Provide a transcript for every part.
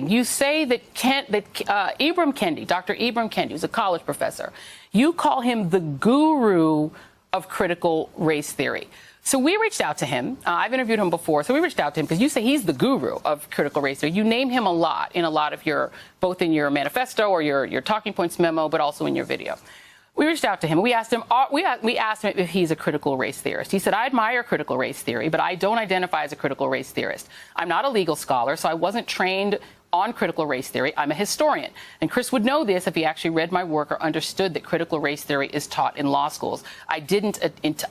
You say that Ibram Kendi, Dr. Ibram Kendi, who's a college professor, you call him the guru of critical race theory. So we reached out to him. I've interviewed him before. So we reached out to him because you say he's the guru of critical race theory. You name him a lot in a lot of your, both in your manifesto or your talking points memo, but also in your video. We reached out to him. We asked him if he's a critical race theorist. He said, I admire critical race theory, but I don't identify as a critical race theorist. I'm not a legal scholar, so I wasn't trained on critical race theory. I'm a historian. And Chris would know this if he actually read my work or understood that critical race theory is taught in law schools. I didn't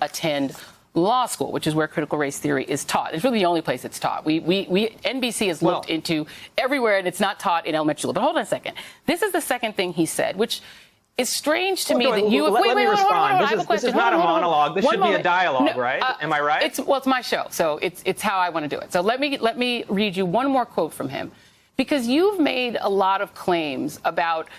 attend law school, which is where critical race theory is taught. It's really the only place it's taught. NBC has looked into everywhere, and it's not taught in elementary school. But hold on a second. This is the second thing he said, which is strange to me that you... Let me respond. This is not a monologue. This should be a dialogue, right? Am I right? It's my show, so it's how I want to do it. So let me read you one more quote from him, because you've made a lot of claims about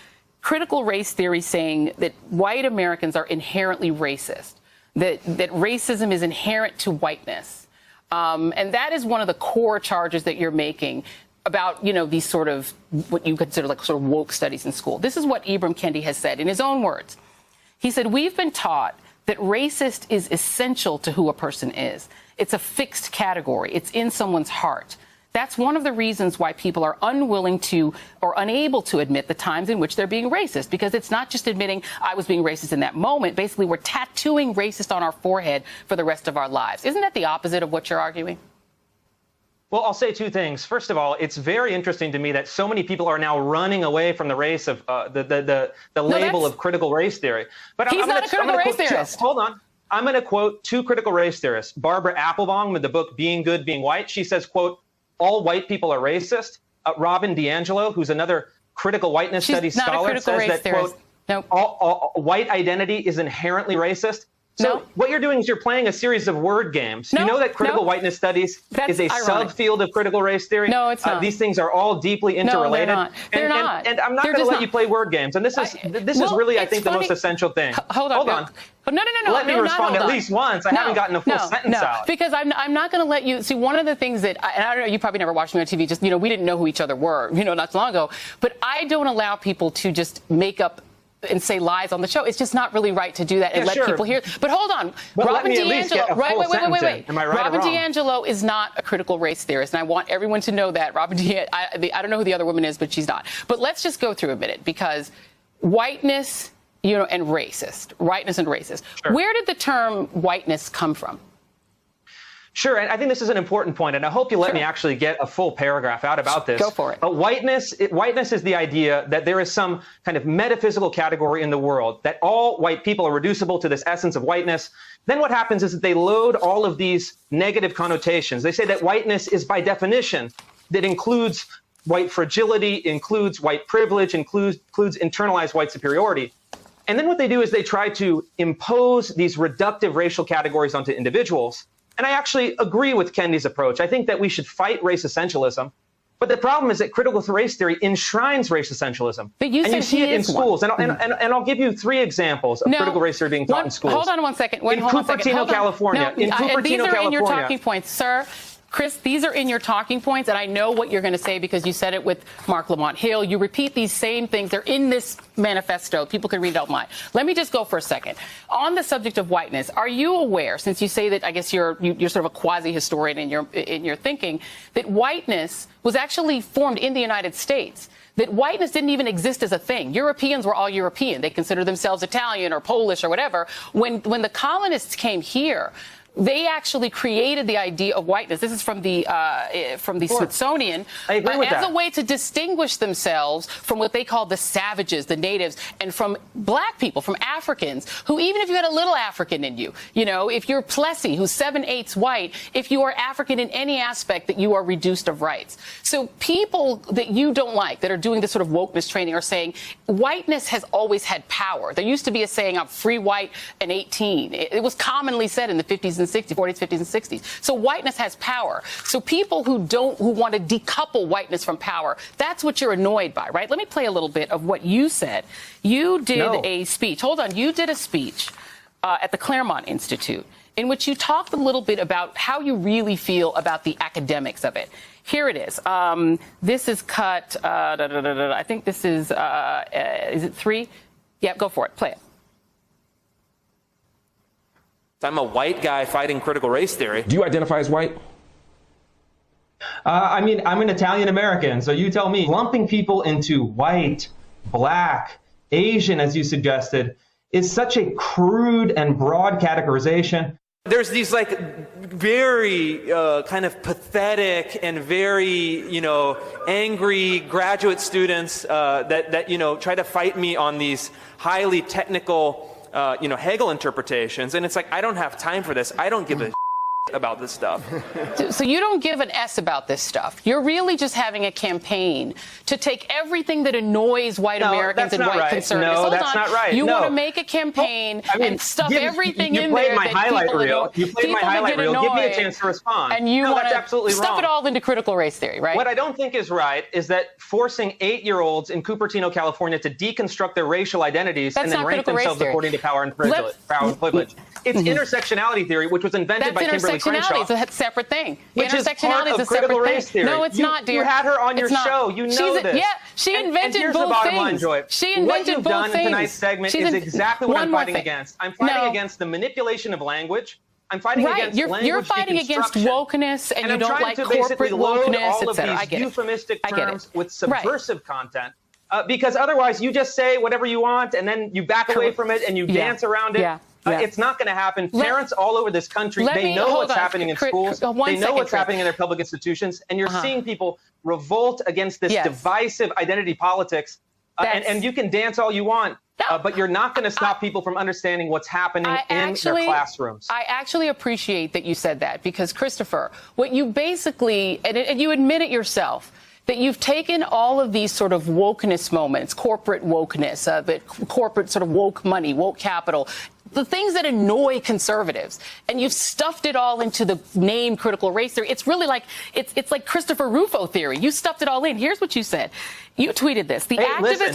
critical race theory saying that white Americans are inherently racist, that racism is inherent to whiteness. And that is one of the core charges that you're making about, you know, these sort of what you consider like sort of woke studies in school. This is what Ibram Kendi has said in his own words. He said, we've been taught that racist is essential to who a person is. It's a fixed category. It's in someone's heart. That's one of the reasons why people are unwilling to or unable to admit the times in which they're being racist, because it's not just admitting I was being racist in that moment. Basically, we're tattooing racist on our forehead for the rest of our lives. Isn't that the opposite of what you're arguing? Well, I'll say two things. First of all, it's very interesting to me that so many people are now running away from the race of the label of critical race theory. But he's not a critical race theorist. Hold on. I'm going to quote two critical race theorists. Barbara Applebaum with the book Being Good, Being White. She says, quote, all white people are racist. Robin DiAngelo, who's another critical whiteness studies scholar, says that, quote, all white identity is inherently racist. So what you're doing is you're playing a series of word games. You know that critical whiteness studies is a subfield of critical race theory? No, it's not. These things are all deeply interrelated. No, they're not. And I'm not going to let you play word games. And this is really, I think, the most essential thing. Hold on. No. Let me respond at least once. I haven't gotten a full sentence out. Because I'm not going to let you see. One of the things that, and I don't know, you probably never watched me on TV. Just, you know, we didn't know who each other were, you know, not so long ago. But I don't allow people to just make up and say lies on the show. It's just not really right to do that and let people hear. But hold on. But Robin DiAngelo, wait. Am I right Robin or wrong? DiAngelo is not a critical race theorist, and I want everyone to know that. I don't know who the other woman is, but she's not. But let's just go through a minute, because whiteness, you know, and racist. Sure. Where did the term whiteness come from? Sure, and I think this is an important point, and I hope you let me actually get a full paragraph out about this. Go for it. But whiteness is the idea that there is some kind of metaphysical category in the world, that all white people are reducible to this essence of whiteness. Then what happens is that they load all of these negative connotations. They say that whiteness is by definition, that includes white fragility, includes white privilege, includes internalized white superiority. And then what they do is they try to impose these reductive racial categories onto individuals. And I actually agree with Kendi's approach. I think that we should fight race essentialism. But the problem is that critical race theory enshrines race essentialism. But you and you see it in schools. And I'll give you three examples of critical race theory being taught in schools. Hold on one second. In Cupertino, California. These are in your talking points, sir. Chris, these are in your talking points, and I know what you're going to say because you said it with Mark Lamont Hill. You repeat these same things. They're in this manifesto. People can read it online. Let me just go for a second. On the subject of whiteness, are you aware, since you say that I guess you're sort of a quasi-historian in your thinking, that whiteness was actually formed in the United States? That whiteness didn't even exist as a thing. Europeans were all European. They considered themselves Italian or Polish or whatever. When the colonists came here, they actually created the idea of whiteness. This is from the Smithsonian. I agree with that. As a way to distinguish themselves from what they call the savages, the natives, and from black people, from Africans, who even if you had a little African in you, you know, if you're Plessy, who's 7/8 white, if you are African in any aspect, that you are reduced of rights. So people that you don't like, that are doing this sort of wokeness training, are saying whiteness has always had power. There used to be a saying, I'm free, white, and 18. It was commonly said in the 50s and 60s, 40s, 50s, and 60s. So whiteness has power. So people who want to decouple whiteness from power, that's what you're annoyed by, right? Let me play a little bit of what you said. You did a speech. Hold on. You did a speech at the Claremont Institute, in which you talked a little bit about how you really feel about the academics of it. Here it is. This is cut, I think this is it 3? Yeah, go for it. Play it. I'm a white guy fighting critical race theory. Do you identify as white? I mean, I'm an Italian American, so you tell me. Lumping people into white, black, Asian, as you suggested, is such a crude and broad categorization. There's these like very kind of pathetic and very, angry graduate students that try to fight me on these highly technical, Hegel interpretations. And it's like, I don't have time for this. I don't give a about this stuff. So you don't give an S about this stuff. You're really just having a campaign to take everything that annoys white Americans and white conservatives. No, that's not right. You want to make a campaign and stuff everything in there. You played my highlight reel. You played my highlight reel. Give me a chance to respond. And you want to stuff it all into critical race theory, right? What I don't think is right is that forcing 8-year-olds in Cupertino, California to deconstruct their racial identities and then rank themselves according to power and privilege. It's intersectionality theory, which was invented by Kimberly Crenshaw. It's a separate thing. Which is part of critical race theory. No, it's not, dear. You had her on your show. You know this. Yeah, she invented both things. Line, Joy. She invented what you've both done things. in tonight's segment is exactly what I'm fighting against. I'm fighting against the manipulation of language. I'm fighting against language You're fighting against wokeness, and you don't like corporate wokeness, etc. I get it. Euphemistic terms with subversive content. Because otherwise, you just say whatever you want, and then you back away from it, and you dance around it. It's not going to happen. Parents all over this country, they know what's happening in schools. They know what's happening in their public institutions. And you're seeing people revolt against this divisive identity politics. And you can dance all you want, but you're not going to stop people from understanding what's happening in their classrooms. I actually appreciate that you said that, because, Christopher, what you basically, and you admit it yourself, that you've taken all of these sort of wokeness moments, corporate wokeness, corporate sort of woke money, woke capital, the things that annoy conservatives, and you've stuffed it all into the name critical race theory. It's really like, it's like Christopher Rufo theory. You stuffed it all in. Here's what you said. You tweeted this. The activists,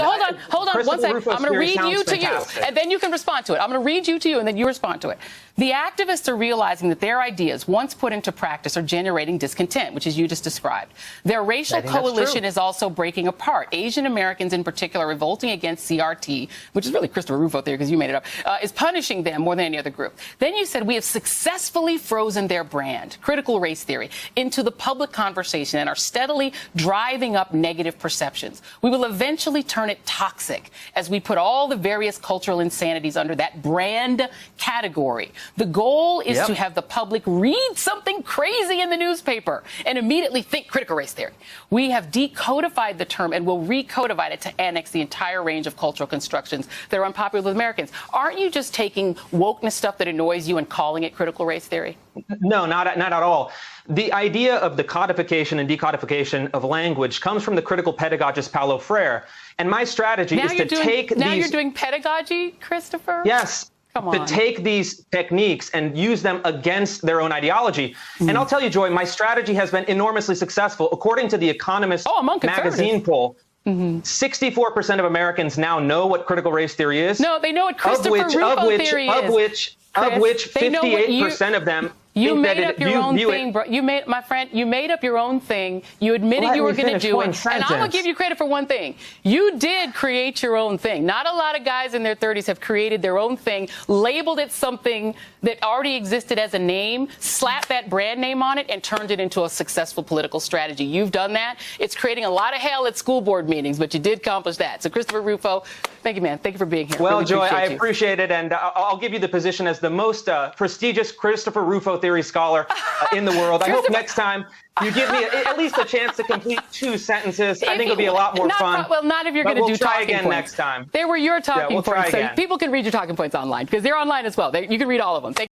hold on one second. I'm going to read you to you, and then you can respond to it. I'm going to read you to you, and then you respond to it. The activists are realizing that their ideas, once put into practice, are generating discontent, which is you just described. Their racial coalition is also breaking apart. Asian Americans, in particular, revolting against CRT, which is really Christopher Rufo theory because you made it up, is punishing them more than any other group. Then you said, we have successfully frozen their brand, critical race theory, into the public conversation and are steadily driving up negative perceptions. We will eventually turn it toxic as we put all the various cultural insanities under that brand category. The goal is to have the public read something crazy in the newspaper and immediately think critical race theory. We have decodified the term and will recodify it to annex the entire range of cultural constructions that are unpopular with Americans. Aren't you just taking wokeness stuff that annoys you and calling it critical race theory? No, not at all. The idea of the codification and decodification of language comes from the critical pedagogist Paulo Freire. And my strategy is to take these... Now you're doing pedagogy, Christopher? Yes. To take these techniques and use them against their own ideology. And I'll tell you, Joy, my strategy has been enormously successful. According to the Economist magazine poll, 64% of Americans now know what critical race theory is. No, they know what Christopher Rufo theory is. Of which 58% of them you made up your own thing, bro. You made, my friend, you made up your own thing. You admitted you were going to do it. And I'm going to give you credit for one thing. You did create your own thing. Not a lot of guys in their 30s have created their own thing, labeled it something that already existed as a name, slapped that brand name on it, and turned it into a successful political strategy. You've done that. It's creating a lot of hell at school board meetings, but you did accomplish that. So, Christopher Rufo, thank you, man. Thank you for being here. Well, really Joy, I appreciate it. And I'll give you the position as the most prestigious Christopher Rufo theory scholar in the world. I hope next time you give me at least a chance to complete 2 sentences. I think it'll be a lot more fun. Well, not if you're going to do talking again points. Next time. They were your talking we'll points. So again. people can read your talking points online because they're online as well. You can read all of them.